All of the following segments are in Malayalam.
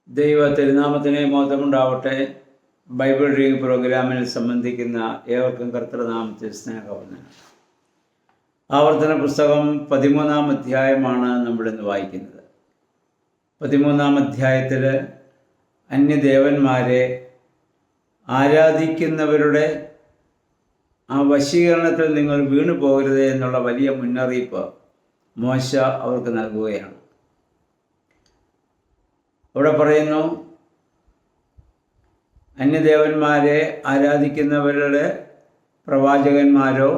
ദൈവ തിരുനാമത്തിന് മഹത്വമുണ്ടാവട്ടെ. ബൈബിൾ റീഡിംഗ് പ്രോഗ്രാമിൽ സംബന്ധിക്കുന്ന ഏവർക്കും കർത്തൃനാമത്തിൽ സ്നേഹവന്ദനം. ആവർത്തന പുസ്തകം 13-ാം അധ്യായമാണ് നമ്മളിന്ന് വായിക്കുന്നത്. 13-ാം അധ്യായത്തിൽ അന്യദേവന്മാരെ ആരാധിക്കുന്നവരുടെ ആ വശീകരണത്തിൽ നിങ്ങൾ വീണു പോകരുത് എന്നുള്ള വലിയ മുന്നറിയിപ്പ് മോശ അവർക്ക് നൽകുകയാണ്. അവിടെ പറയുന്നു, അന്യദേവന്മാരെ ആരാധിക്കുന്നവരുടെ പ്രവാചകന്മാരോ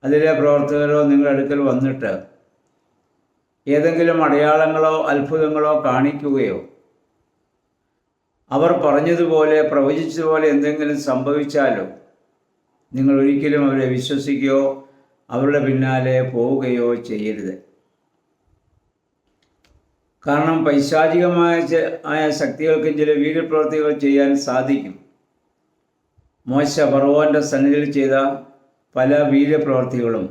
അതിലെ പ്രവർത്തകരോ നിങ്ങളുടെ അടുക്കൽ വന്നിട്ട് ഏതെങ്കിലും അടയാളങ്ങളോ അത്ഭുതങ്ങളോ കാണിക്കുകയോ അവർ പറഞ്ഞതുപോലെ പ്രവചിച്ചതുപോലെ എന്തെങ്കിലും സംഭവിച്ചാലോ നിങ്ങൾ ഒരിക്കലും അവരെ വിശ്വസിക്കുകയോ അവരുടെ പിന്നാലെ പോവുകയോ ചെയ്യരുത്. കാരണം പൈശാചികമായ ശക്തികൾക്ക് ചില വീര്യപ്രവൃത്തികൾ ചെയ്യാൻ സാധിക്കും. മോശ ഫറവോൻ്റെ സന്നിധിയിൽ ചെയ്ത പല വീര്യപ്രവൃത്തികളും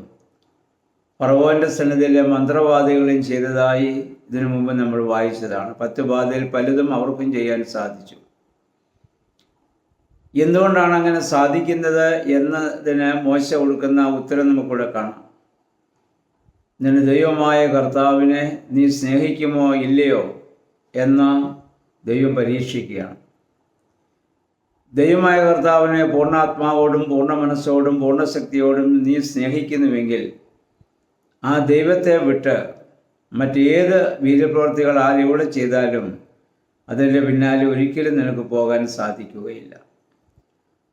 ഫറവോൻ്റെ സന്നിധിയിലെ മന്ത്രവാദികളും ചെയ്തതായി ഇതിനു മുമ്പ് നമ്മൾ വായിച്ചതാണ്. 10 ബാധയിൽ പലതും അവർക്കും ചെയ്യാൻ സാധിച്ചു. എന്തുകൊണ്ടാണ് അങ്ങനെ സാധിക്കുന്നത് എന്നതിന് മോശ കൊടുക്കുന്ന ഉത്തരം നമുക്കിവിടെ കാണാം. നിന്റെ ദൈവമായ കർത്താവിനെ നീ സ്നേഹിക്കുമോ ഇല്ലയോ എന്ന് ദൈവം പരീക്ഷിക്കുകയാണ്. ദൈവമായ കർത്താവിനെ പൂർണ്ണാത്മാവോടും പൂർണ്ണ മനസ്സോടും പൂർണ്ണശക്തിയോടും നീ സ്നേഹിക്കുന്നുവെങ്കിൽ ആ ദൈവത്തെ വിട്ട് മറ്റേത് വീര്യപ്രവൃത്തികൾ ആരെവിടെ ചെയ്താലും അതിൻ്റെ പിന്നാലെ ഒരിക്കലും നിനക്ക് പോകാൻ സാധിക്കുകയില്ല.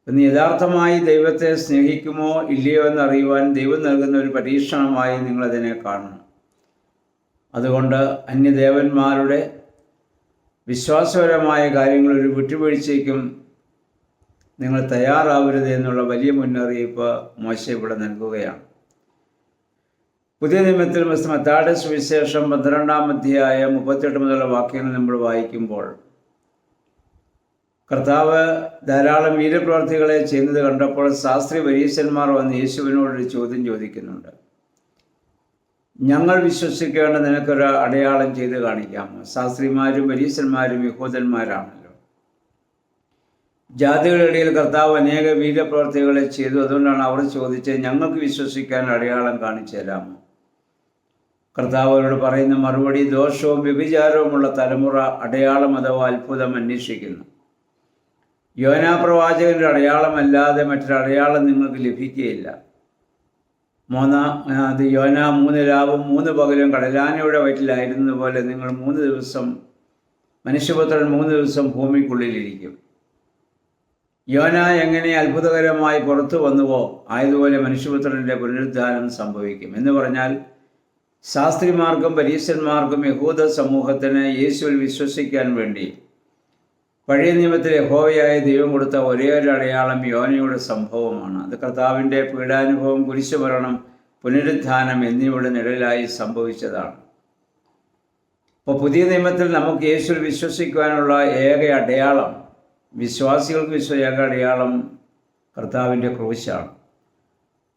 നീ യഥാർത്ഥമായി ദൈവത്തെ സ്നേഹിക്കുമോ ഇല്ലയോ എന്നറിയുവാൻ ദൈവം നൽകുന്ന ഒരു പരീക്ഷണമായി നിങ്ങളതിനെ കാണണം. അതുകൊണ്ട് അന്യദേവന്മാരുടെ വിശ്വാസപരമായ കാര്യങ്ങൾ ഒരു വിട്ടുവീഴ്ചയ്ക്കും നിങ്ങൾ തയ്യാറാവരുത് എന്നുള്ള വലിയ മുന്നറിയിപ്പ് മോശ ഇവിടെ നൽകുകയാണ്. പുതിയ നിയമത്തിൽ മത്തായിയുടെ സുവിശേഷം 12-ാം അധ്യായം 38 മുതലുള്ള വാക്യങ്ങൾ നമ്മൾ വായിക്കുമ്പോൾ കർത്താവ് ധാരാളം വീര്യപ്രവർത്തികളെ ചെയ്യുന്നത് കണ്ടപ്പോൾ ശാസ്ത്രി പരീശന്മാർ വന്ന് യേശുവിനോടൊരു ചോദ്യം ചോദിക്കുന്നുണ്ട്. ഞങ്ങൾ വിശ്വസിക്കേണ്ട നിനക്കൊരു അടയാളം ചെയ്ത് കാണിക്കാമോ? ശാസ്ത്രിമാരും പരീശന്മാരും യഹൂദന്മാരാണല്ലോ. ജാതികളുടെ ഇടയിൽ കർത്താവ് അനേക വീര്യപ്രവർത്തികളെ ചെയ്തു. അതുകൊണ്ടാണ് അവർ ചോദിച്ചത്, ഞങ്ങൾക്ക് വിശ്വസിക്കാൻ അടയാളം കാണിച്ചു തരാമോ? കർത്താവ് അവരോട് പറയുന്ന മറുപടി, ദോഷവും വ്യഭിചാരവുമുള്ള തലമുറ അടയാളം അഥവാ അത്ഭുതം അന്വേഷിക്കുന്നു. യോനാ പ്രവാചകൻ്റെ അടയാളമല്ലാതെ മറ്റൊരു അടയാളം നിങ്ങൾക്ക് ലഭിക്കുകയില്ല. യോനാ 3 രാവും 3 പകലും കടലാനയുടെ വയറ്റിലായിരുന്നത് പോലെ നിങ്ങൾ 3 ദിവസം, മനുഷ്യപുത്രൻ 3 ദിവസം ഭൂമിക്കുള്ളിലിരിക്കും. യോന എങ്ങനെ അത്ഭുതകരമായി പുറത്തു വന്നുവോ ആയതുപോലെ മനുഷ്യപുത്രൻ്റെ പുനരുദ്ധാനം സംഭവിക്കും എന്ന് പറഞ്ഞാൽ, ശാസ്ത്രിമാർക്കും പരീശന്മാർക്കും യഹൂദ സമൂഹത്തിന് യേശുവിൽ വിശ്വസിക്കാൻ വേണ്ടി പഴയ നിയമത്തിൽ യഹോവയായ ദൈവം കൊടുത്ത ഒരേ ഒരു അടയാളം യോനയുടെ സംഭവമാണ്. അത് കർത്താവിൻ്റെ പീഡാനുഭവം, കുരിശുമരണം, പുനരുദ്ധാനം എന്നിവയുടെ നിഴലായി സംഭവിച്ചതാണ്. അപ്പോൾ പുതിയ നിയമത്തിൽ നമുക്ക് യേശുവിൽ വിശ്വസിക്കുവാനുള്ള ഏക അടയാളം, വിശ്വാസികൾക്ക് ഏക അടയാളം കർത്താവിൻ്റെ ക്രൂശാണ്.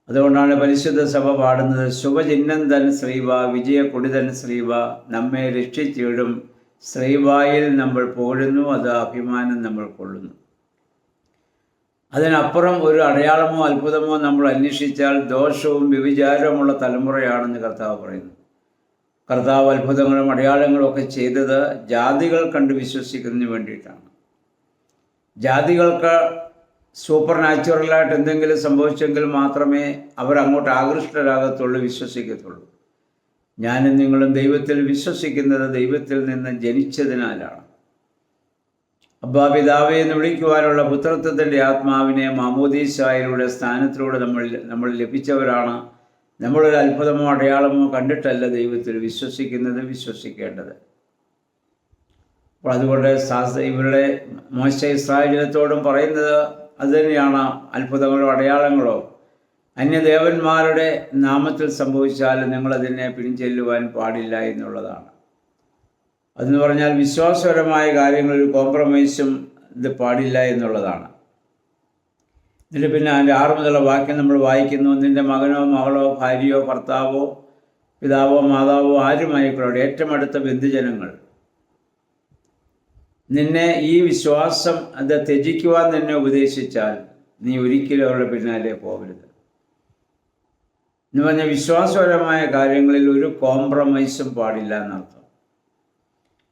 അതുകൊണ്ടാണ് പരിശുദ്ധ സഭ പാടുന്നത്, ശുഭചിഹ്നം തൻ ശ്രീവ, വിജയക്കൊടി തൻ ശ്രീവ, നമ്മെ രക്ഷിച്ചിടും ശ്രീവായിൽ നമ്മൾ പോഴുന്നു, അത് അഭിമാനം നമ്മൾ കൊള്ളുന്നു. അതിനപ്പുറം ഒരു അടയാളമോ അത്ഭുതമോ നമ്മൾ അന്വേഷിച്ചാൽ ദോഷവും വ്യഭിചാരവുമുള്ള തലമുറയാണെന്ന് കർത്താവ് പറയുന്നു. കർത്താവ് അത്ഭുതങ്ങളും അടയാളങ്ങളും ഒക്കെ ചെയ്തത് ജാതികൾ കണ്ട് വിശ്വസിക്കുന്നതിന് വേണ്ടിയിട്ടാണ്. ജാതികൾക്ക് സൂപ്പർ നാച്ചുറലായിട്ട് എന്തെങ്കിലും സംഭവിച്ചെങ്കിൽ മാത്രമേ അവരങ്ങോട്ട് ആകൃഷ്ടരാകത്തുള്ളൂ, വിശ്വസിക്കത്തുള്ളൂ. ഞാനും നിങ്ങളും ദൈവത്തിൽ വിശ്വസിക്കുന്നത് ദൈവത്തിൽ നിന്ന് ജനിച്ചതിനാലാണ്. അബ്ബാ പിതാവേ എന്ന് വിളിക്കുവാനുള്ള പുത്രത്വത്തിൻ്റെ ആത്മാവിനെ മാമോദീസായിലൂടെ സ്ഥാനത്തിലൂടെ നമ്മൾ ലഭിച്ചവരാണ്. നമ്മളൊരു അത്ഭുതമോ അടയാളമോ കണ്ടിട്ടല്ല ദൈവത്തിൽ വിശ്വസിക്കേണ്ടത്. അപ്പോൾ അതുകൊണ്ട് ഇവരുടെ മോശ ഇസ്രായേൽ ജനത്തോടും പറയുന്നത് അതുതന്നെയാണ്. അത്ഭുതങ്ങളോ അടയാളങ്ങളോ അന്യദേവന്മാരുടെ നാമത്തിൽ സംഭവിച്ചാൽ നിങ്ങളതിനെ പിൻചെല്ലുവാൻ പാടില്ല എന്നുള്ളതാണ്. അതെന്ന് പറഞ്ഞാൽ വിശ്വാസപരമായ കാര്യങ്ങളിൽ കോംപ്രമൈസും ഇത് പാടില്ല എന്നുള്ളതാണ്. ഇതിന് പിന്നെ അതിൻ്റെ 6 മുതലുള്ള വാക്യം നമ്മൾ വായിക്കുന്നു. നിൻ്റെ മകനോ മകളോ ഭാര്യയോ ഭർത്താവോ പിതാവോ മാതാവോ ആരുമായിക്കൊള്ളട്ടെ, ഏറ്റവും അടുത്ത ബന്ധുജനങ്ങൾ നിന്നെ ഈ വിശ്വാസം അത് ത്യജിക്കുവാൻ നിന്നെ ഉപദേശിച്ചാൽ നീ ഒരിക്കലും അവരുടെ പിന്നാലെ പോകരുത് എന്ന് പറഞ്ഞാൽ വിശ്വാസപരമായ കാര്യങ്ങളിൽ ഒരു കോംപ്രമൈസും പാടില്ല എന്നർത്ഥം.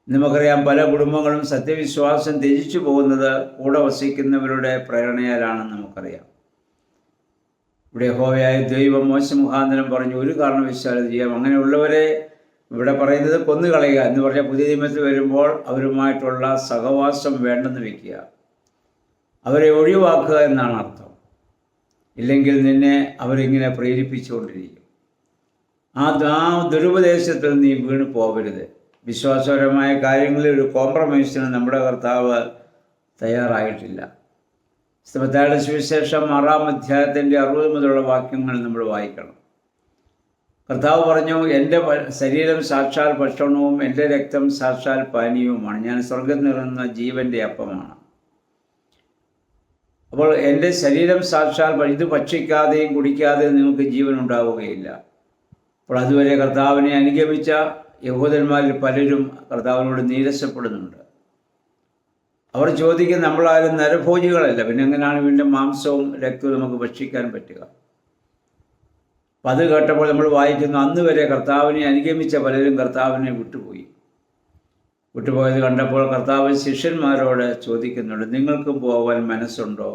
നമുക്കറിയാം, പല കുടുംബങ്ങളും സത്യവിശ്വാസം ത്യജിച്ചു പോകുന്നത് കൂടെ വസിക്കുന്നവരുടെ പ്രേരണയാലാണെന്ന് നമുക്കറിയാം. ഇവിടെ യഹോവയായ ദൈവം മോശെ മുഖാന്തരം പറഞ്ഞു, ഒരു കാരണവശാലും ചെയ്യാം. അങ്ങനെയുള്ളവരെ ഇവിടെ പറയുന്നത് കൊന്നുകളയുക എന്ന് പറഞ്ഞാൽ പുതിയ നിയമത്തിൽ വരുമ്പോൾ അവരുമായിട്ടുള്ള സഹവാസം വേണ്ടെന്ന് വയ്ക്കുക, അവരെ ഒഴിവാക്കുക എന്നാണ് അർത്ഥം. ഇല്ലെങ്കിൽ നിന്നെ അവരിങ്ങനെ പ്രേരിപ്പിച്ചുകൊണ്ടിരിക്കും. ആ ദുരുപദേശത്തിൽ നീ വീണ് പോകരുത്. വിശ്വാസപരമായ കാര്യങ്ങളിൽ ഒരു കോംപ്രമൈസിന് നമ്മുടെ കർത്താവ് തയ്യാറായിട്ടില്ല. മത്തായിയുടെ സുവിശേഷം 6-ാം അധ്യായത്തിൻ്റെ 60 മുതലുള്ള വാക്യങ്ങൾ നമ്മൾ വായിക്കണം. കർത്താവ് പറഞ്ഞു, എൻ്റെ ശരീരം സാക്ഷാൽ ഭക്ഷണവും എൻ്റെ രക്തം സാക്ഷാൽ പാനീയവുമാണ്. ഞാൻ സ്വർഗ്ഗത്തിൽ നിറങ്ങുന്ന ജീവൻ്റെ അപ്പമാണ്. അപ്പോൾ എൻ്റെ ശരീരം സാക്ഷാൽ ഇത് ഭക്ഷിക്കാതെയും കുടിക്കാതെയും നിങ്ങൾക്ക് ജീവൻ ഉണ്ടാവുകയില്ല. അപ്പോൾ അതുവരെ കർത്താവിനെ അനുഗമിച്ച യഹൂദന്മാരിൽ പലരും കർത്താവിനോട് നീരസപ്പെടുന്നുണ്ട്. അവർ ചോദിക്കും, നമ്മളാരും നരഭോജികളല്ല, പിന്നെ എങ്ങനെയാണ് വീണ്ടും മാംസവും രക്തവും നമുക്ക് ഭക്ഷിക്കാൻ പറ്റുക? അപ്പം അത് കേട്ടപ്പോൾ നമ്മൾ വായിക്കുന്നു, അന്ന് വരെ കർത്താവിനെ അനുഗമിച്ച പലരും കർത്താവിനെ വിട്ടുപോയത് കണ്ടപ്പോൾ കർത്താവ് ശിഷ്യന്മാരോട് ചോദിക്കുന്നുണ്ട്, നിങ്ങൾക്കും പോകാൻ മനസ്സുണ്ടോ?